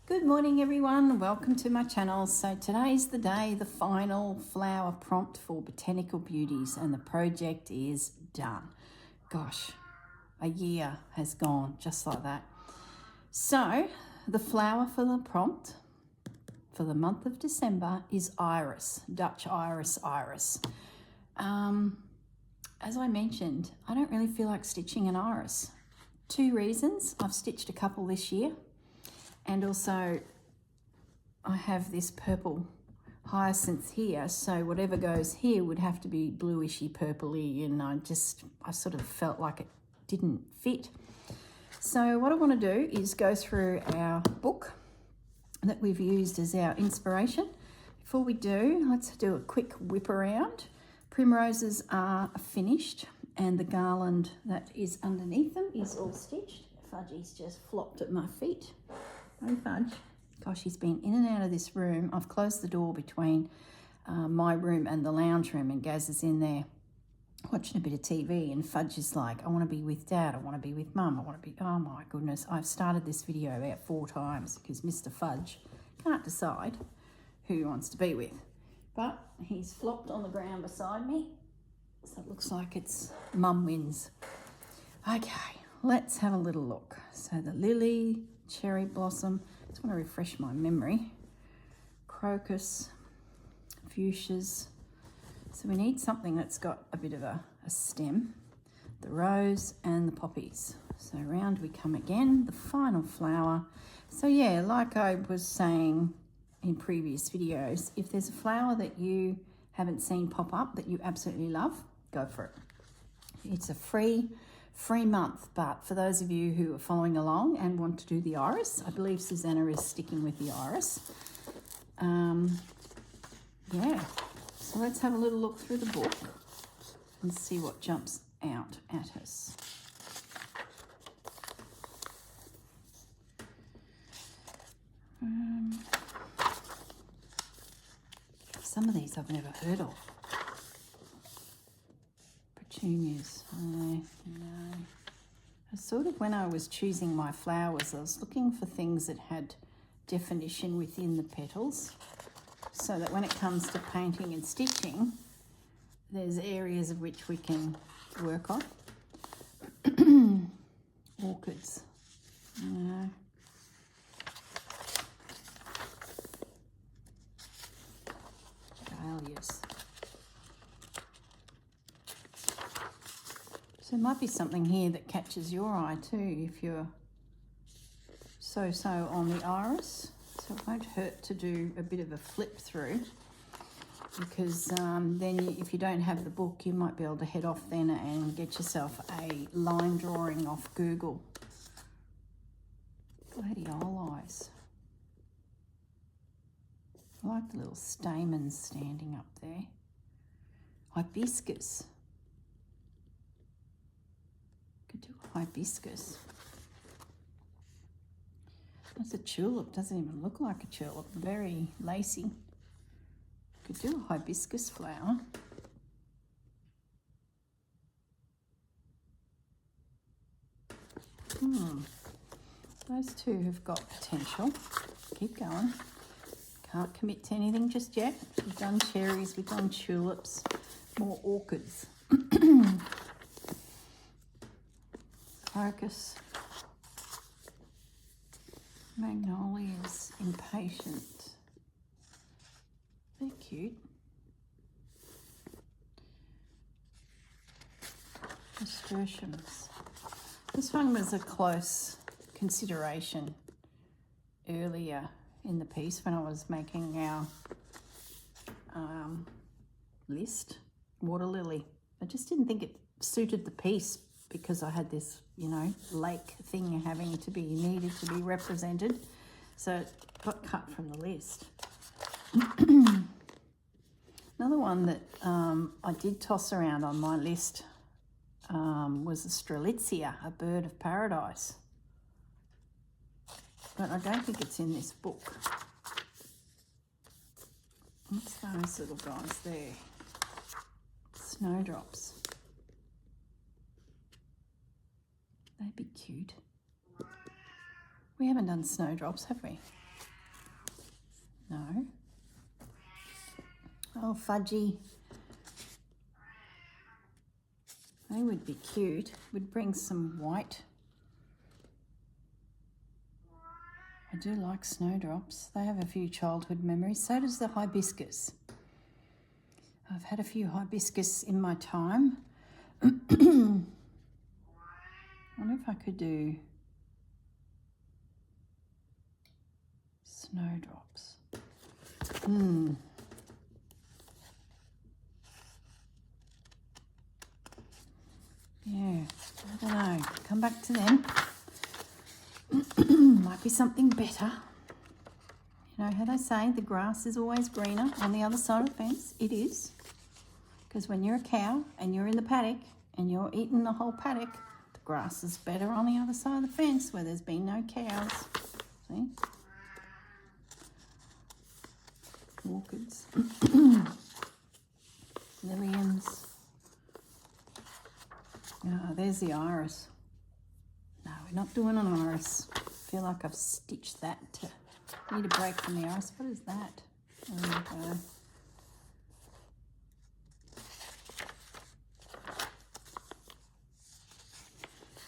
Good morning everyone, welcome to my channel. So today's the day, the final flower prompt for Botanical Beauties, and the project is done. Gosh, a year has gone just like that. So the flower for the prompt for the month of December is iris, Dutch iris. As I mentioned, I don't really feel like stitching an iris. Two reasons: I've stitched a couple this year, and also I have this purple hyacinth here, so whatever goes here would have to be bluishy purpley, and I sort of felt like it didn't fit. So what I want to do is go through our book that we've used as our inspiration. Before we do, let's do a quick whip around. Primroses are finished, and the garland that is underneath them is all stitched. Fudgy's just flopped at my feet. Oh, Fudge. Gosh, he's been in and out of this room. I've closed the door between my room and the lounge room, and Gaz is in there watching a bit of TV, and Fudge is like, I want to be with Dad, I want to be with Mum, I want to be... Oh my goodness, I've started this video about 4 times because Mr. Fudge can't decide who he wants to be with. But he's flopped on the ground beside me, so it looks like it's Mum wins. Okay, let's have a little look. So the lily, cherry blossom, just want to refresh my memory. Crocus, fuchsias. So we need something that's got a bit of a stem. The rose and the poppies. So round we come again, the final flower. So yeah, like I was saying in previous videos, if there's a flower that you haven't seen pop up that you absolutely love, go for it. It's a free month, but for those of you who are following along and want to do the iris, I believe Susanna is sticking with the iris. Yeah, so let's have a little look through the book and see what jumps out at us. Some of these I've never heard of. Petunias, no. Sort of when I was choosing my flowers, I was looking for things that had definition within the petals, so that when it comes to painting and stitching, there's areas of which we can work on. Orchids, no. Dahlias. So there might be something here that catches your eye too if you're so on the iris. So it won't hurt to do a bit of a flip through, because then if you don't have the book, you might be able to head off then and get yourself a line drawing off Google. Bloody old eyes. I like the little stamens standing up there. Hibiscus. Could do a hibiscus. That's a tulip, doesn't even look like a tulip, very lacy. Could do a hibiscus flower. Those two have got potential. Keep going. Can't commit to anything just yet. We've done cherries, we've done tulips, more orchids. Crocus. Magnolias, impatient. They're cute. Nasturtiums. This one was a close consideration earlier in the piece when I was making our list. Water lily. I just didn't think it suited the piece because I had this, lake thing needed to be represented. So it got cut from the list. Another one that I did toss around on my list was a Strelitzia, a bird of paradise. But I don't think it's in this book. What's those little guys there? Snowdrops. They'd be cute. We haven't done snowdrops, have we? No. Oh, fudgy. They would be cute. Would bring some white. I do like snowdrops. They have a few childhood memories. So does the hibiscus. I've had a few hibiscus in my time. I wonder if I could do snowdrops. Yeah, I don't know. Come back to them. Might be something better. You know how they say the grass is always greener on the other side of the fence? It is. Because when you're a cow and you're in the paddock and you're eating the whole paddock, the grass is better on the other side of the fence where there's been no cows. See? Orchids. Liliums. Oh, there's the iris. No, we're not doing an iris. I feel like I've stitched that to... Need a break from the iris. What is that? There we go.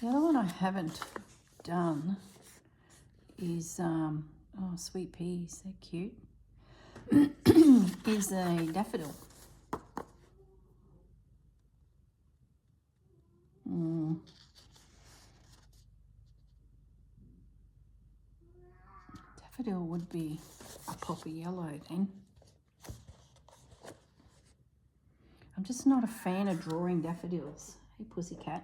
The other one I haven't done is, oh, sweet peas, they're cute, is a daffodil. Daffodil would be a poppy yellow then. I'm just not a fan of drawing daffodils. Hey, pussycat.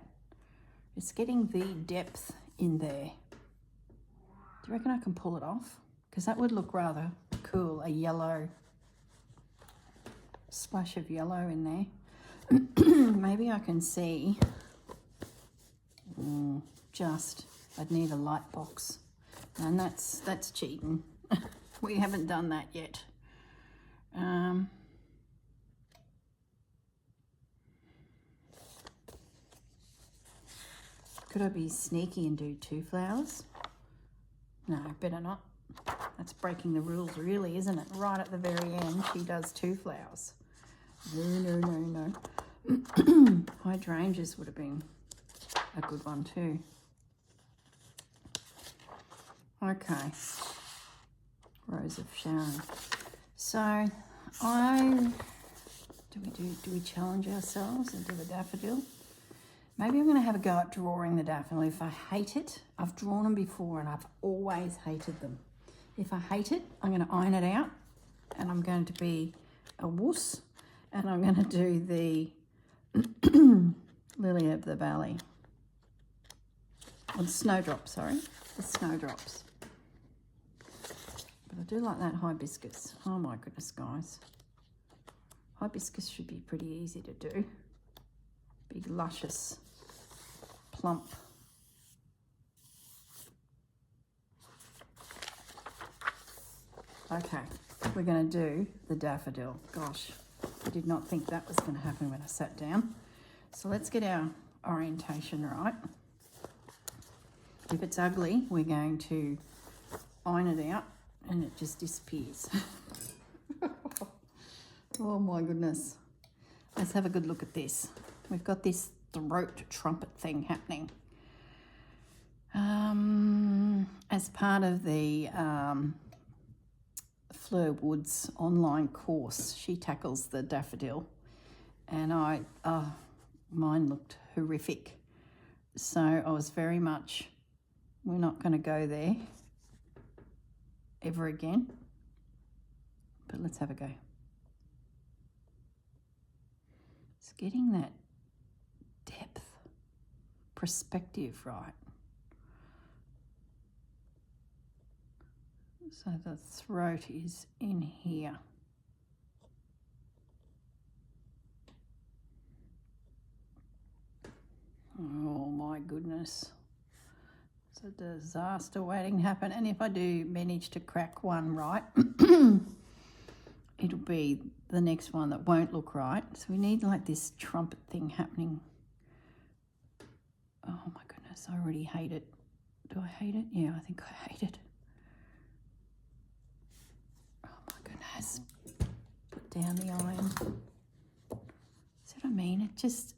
It's getting the depth in there. Do you reckon I can pull it off? Because that would look rather cool, a yellow, splash of yellow in there. Maybe I can see, I'd need a light box. And that's cheating. We haven't done that yet. Could I be sneaky and do 2 flowers? No, better not. That's breaking the rules really, isn't it? Right at the very end, she does 2 flowers. No. Hydrangeas would have been a good one too. Okay. Rose of Sharon. So do we challenge ourselves and do the daffodil? Maybe I'm going to have a go at drawing the daffodil. If I hate it, I've drawn them before and I've always hated them. If I hate it, I'm going to iron it out and I'm going to be a wuss and I'm going to do the Lily of the Valley. Or the snowdrops, sorry. The snowdrops. But I do like that hibiscus. Oh my goodness, guys. Hibiscus should be pretty easy to do. Big, luscious, plump. Okay, we're going to do the daffodil. Gosh, I did not think that was going to happen when I sat down. So let's get our orientation right. If it's ugly, we're going to iron it out and it just disappears. Oh my goodness. Let's have a good look at this. We've got this throat trumpet thing happening. As part of the Fleur Woods online course, she tackles the daffodil and mine looked horrific. So I was very much, we're not going to go there ever again, but let's have a go. It's getting that depth, perspective right. So the throat is in here. Oh my goodness. It's a disaster waiting to happen. And if I do manage to crack one right, it'll be the next one that won't look right. So we need like this trumpet thing happening. Oh my goodness, I already hate it. Do I hate it? Yeah, I think I hate it. Oh my guys. Put down the iron. See what I mean? It just...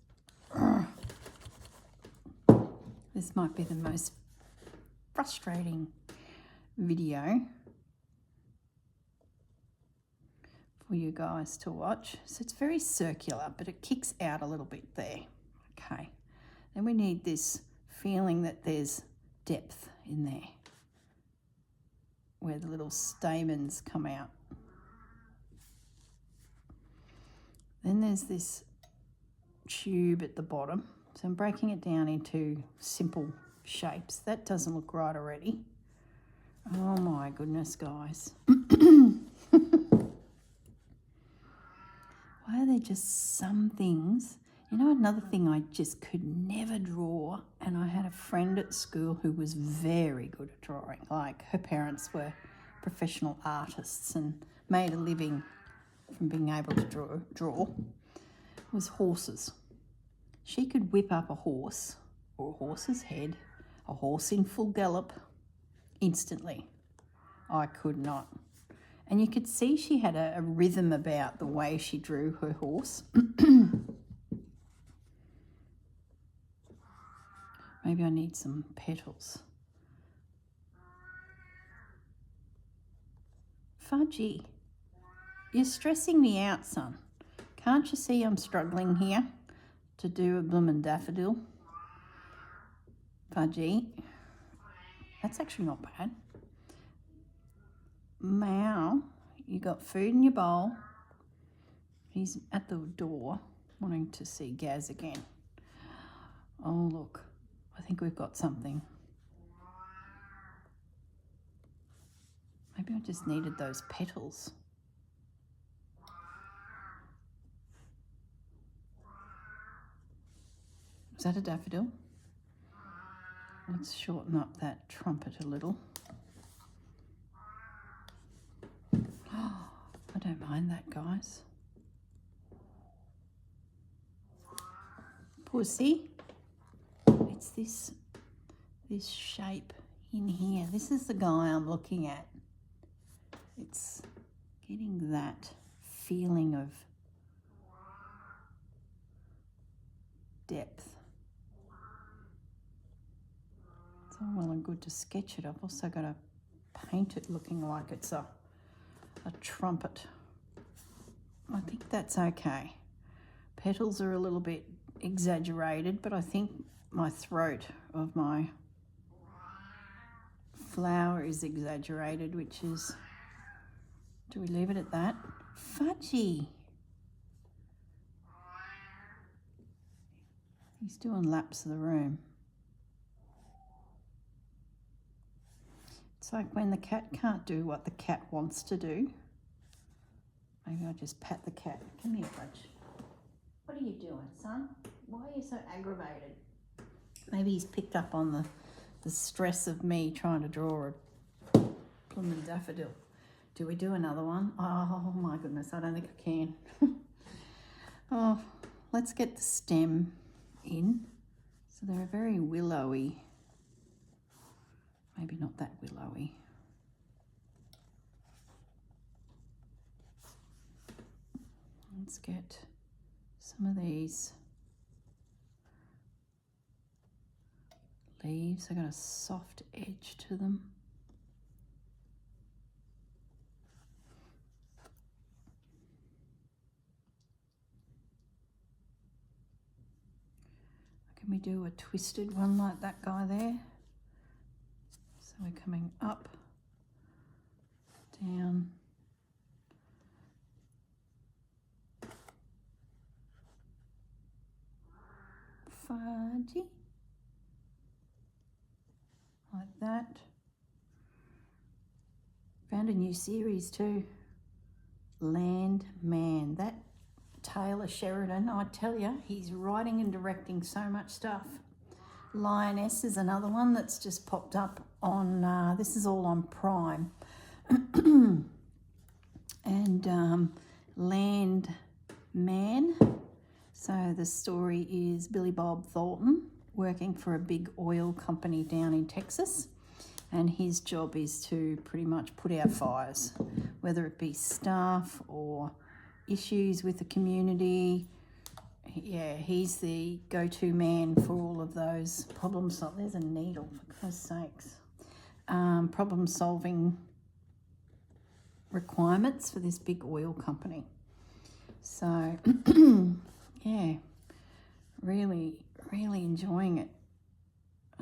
This might be the most frustrating video for you guys to watch. So it's very circular, but it kicks out a little bit there. Okay. Then we need this feeling that there's depth in there where the little stamens come out. Then there's this tube at the bottom. So I'm breaking it down into simple shapes. That doesn't look right already. Oh my goodness, guys. Why are there just some things? You know, another thing I just could never draw, and I had a friend at school who was very good at drawing. Like, her parents were professional artists and made a living from being able to draw, was horses. She could whip up a horse or a horse's head, a horse in full gallop, instantly. I could not. And you could see she had a rhythm about the way she drew her horse. Maybe I need some petals. Fudgy, you're stressing me out, son. Can't you see I'm struggling here to do a bloomin' daffodil? Fudgy, that's actually not bad. Mao, you got food in your bowl. He's at the door wanting to see Gaz again. Oh, look, I think we've got something. Maybe I just needed those petals. Is that a daffodil? Let's shorten up that trumpet a little. Oh, I don't mind that, guys. Pussy. It's this shape in here. This is the guy I'm looking at. It's getting that feeling of depth. It's all well and good to sketch it. I've also got to paint it looking like it's a trumpet. I think that's okay. Petals are a little bit exaggerated, but I think my throat of my flower is exaggerated, which is, do we leave it at that? Fudgy. He's doing laps of the room. It's like when the cat can't do what the cat wants to do. Maybe I'll just pat the cat. Come here, Fletcher. What are you doing, son? Why are you so aggravated? Maybe he's picked up on the stress of me trying to draw a blooming daffodil. Do we do another one? Oh my goodness, I don't think I can. Oh, let's get the stem in. So they're very willowy. Maybe not that willowy. Let's get some of these leaves. They've got a soft edge to them. Can we do a twisted one like that guy there? So we're coming up, down, fudgy, like that. Found a new series too, Landman. That Taylor Sheridan, I tell you, he's writing and directing so much stuff. Lioness is another one that's just popped up on, this is all on Prime. And Landman. So the story is Billy Bob Thornton working for a big oil company down in Texas. and his job is to pretty much put out fires, whether it be staff or issues with the community. Yeah, he's the go-to man for all of those problems. There's a needle, for Christ's sakes. Problem-solving requirements for this big oil company. So, yeah, really enjoying it.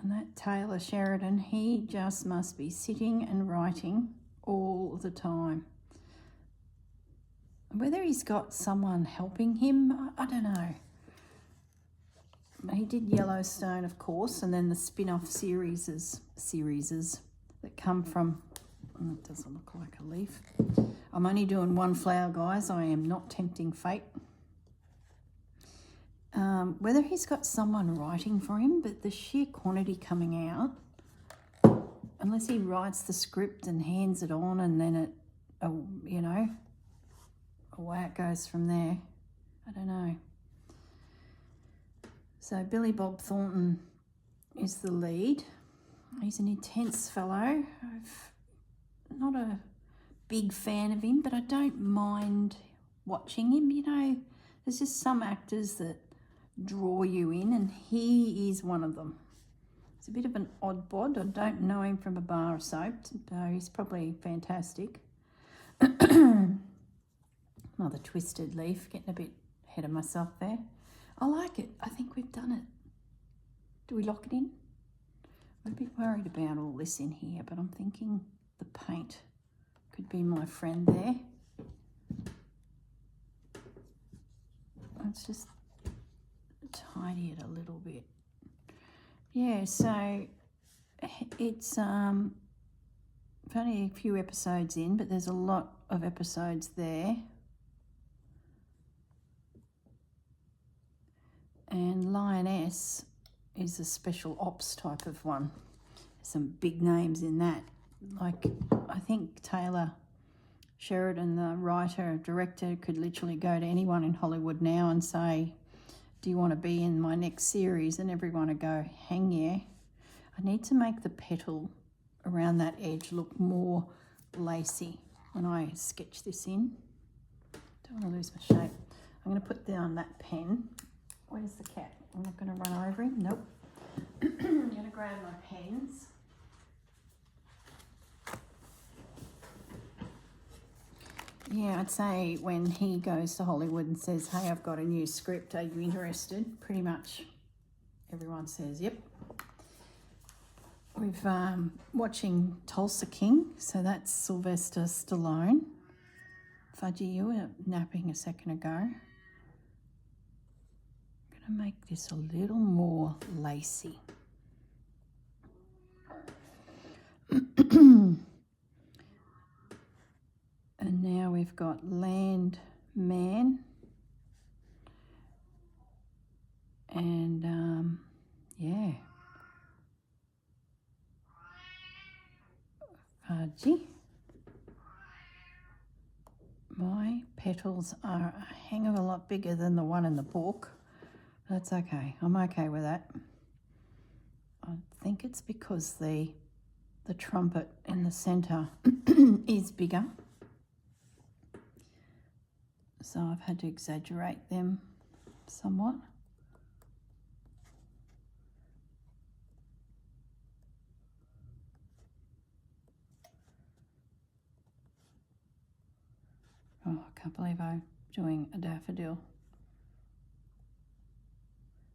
And that Taylor Sheridan, he just must be sitting and writing all the time. Whether he's got someone helping him, I don't know. He did Yellowstone, of course, and then the spin-off series that come from, it doesn't look like a leaf. I'm only doing one flower, guys. I am not tempting fate. Whether he's got someone writing for him, but the sheer quantity coming out, unless he writes the script and hands it on and then it, you know, away it goes from there. I don't know. So Billy Bob Thornton is the lead. He's an intense fellow. I'm not a big fan of him, but I don't mind watching him. You know, there's just some actors that draw you in, and he is one of them. He's a bit of an odd bod. I don't know him from a bar of soap, so he's probably fantastic. Another twisted leaf, getting a bit ahead of myself there. I like it. I think we've done it. Do we lock it in? I'm a bit worried about all this in here, but I'm thinking the paint could be my friend there. Let's just tidy it a little bit. Yeah, so it's only a few episodes in, but there's a lot of episodes there. And Lioness is a special ops type of one. There's some big names in that. Like, I think Taylor Sheridan, the writer, director, could literally go to anyone in Hollywood now and say, do you want to be in my next series? And everyone would go, hang yeah. I need to make the petal around that edge look more lacy when I sketch this in. Don't want to lose my shape. I'm going to put down that pen. Where's the cat? I'm not going to run over him. Nope. I'm going to grab my pens. Yeah, I'd say when he goes to Hollywood and says, hey, I've got a new script, are you interested? Pretty much everyone says, yep. We've watching Tulsa King, so that's Sylvester Stallone. Fudgy, you were napping a second ago. I'm going to make this a little more lacy. And now we've got Land Man. And, yeah. Fudgy. My petals are a hang of a lot bigger than the one in the book. That's okay. I'm okay with that. I think it's because the trumpet in the centre is bigger. So I've had to exaggerate them somewhat. Oh, I can't believe I'm doing a daffodil.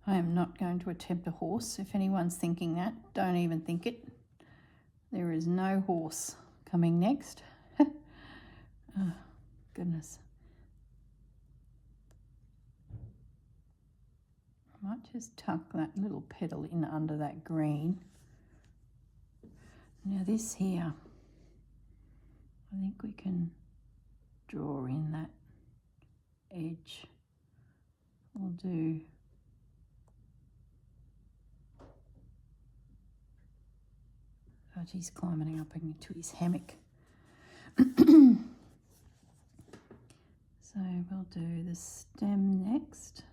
I am not going to attempt a horse. If anyone's thinking that, don't even think it. There is no horse coming next. Oh, goodness. I might just tuck that little petal in under that green. Now this here, I think we can draw in that edge. We'll do he's climbing up into his hammock. So we'll do the stem next.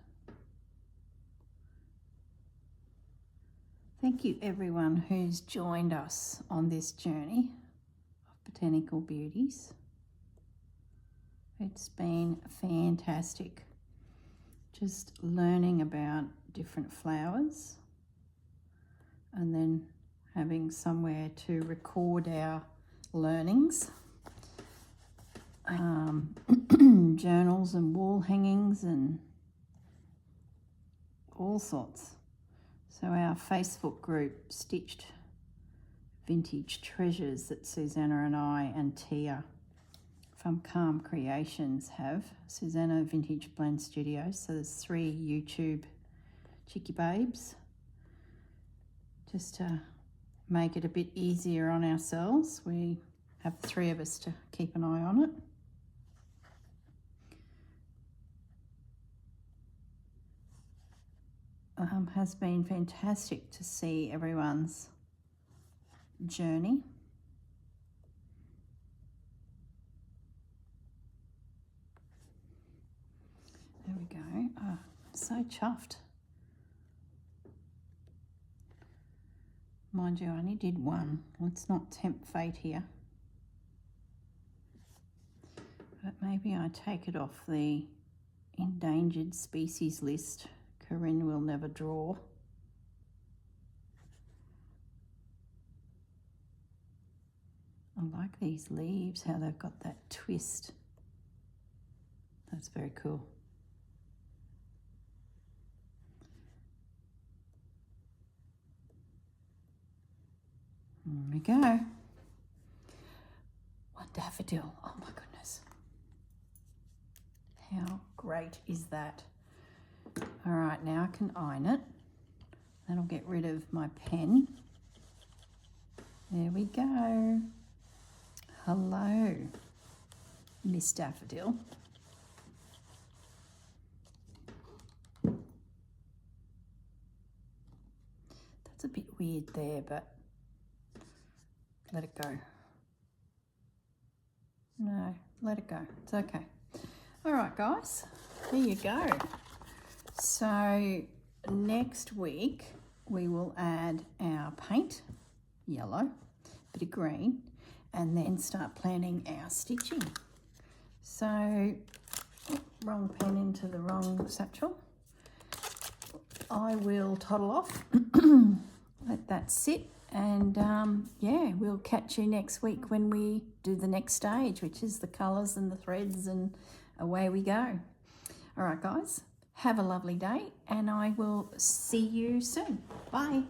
I Thank you everyone who's joined us on this journey of Botanical Beauties. It's been fantastic just learning about different flowers and then having somewhere to record our learnings. Journals and wall hangings and all sorts. So our Facebook group, Stitched Vintage Treasures, that Susanna and I and Tia from Calm Creations have. Susanna Vintage Blend Studios. So there's 3 YouTube cheeky babes. Just to make it a bit easier on ourselves, we have 3 of us to keep an eye on it. Has been fantastic to see everyone's journey. There we go. Oh, so chuffed. Mind you, I only did 1. Let's not tempt fate here. But maybe I take it off the endangered species list. Corrine will never draw. I like these leaves, how they've got that twist. That's very cool. There we go. 1 daffodil. Oh my goodness. How great is that? All right, now I can iron it. That'll get rid of my pen. There we go. Hello, Miss Daffodil. That's a bit weird there, but let it go. No, let it go. It's okay. All right, guys, there you go. So next week we will add our paint, yellow, bit of green, and then start planning our stitching. So, wrong pen into the wrong satchel. I will toddle off, let that sit, and yeah, we'll catch you next week when we do the next stage, which is the colours and the threads, and away we go. All right, guys. Have a lovely day, and I will see you soon. Bye.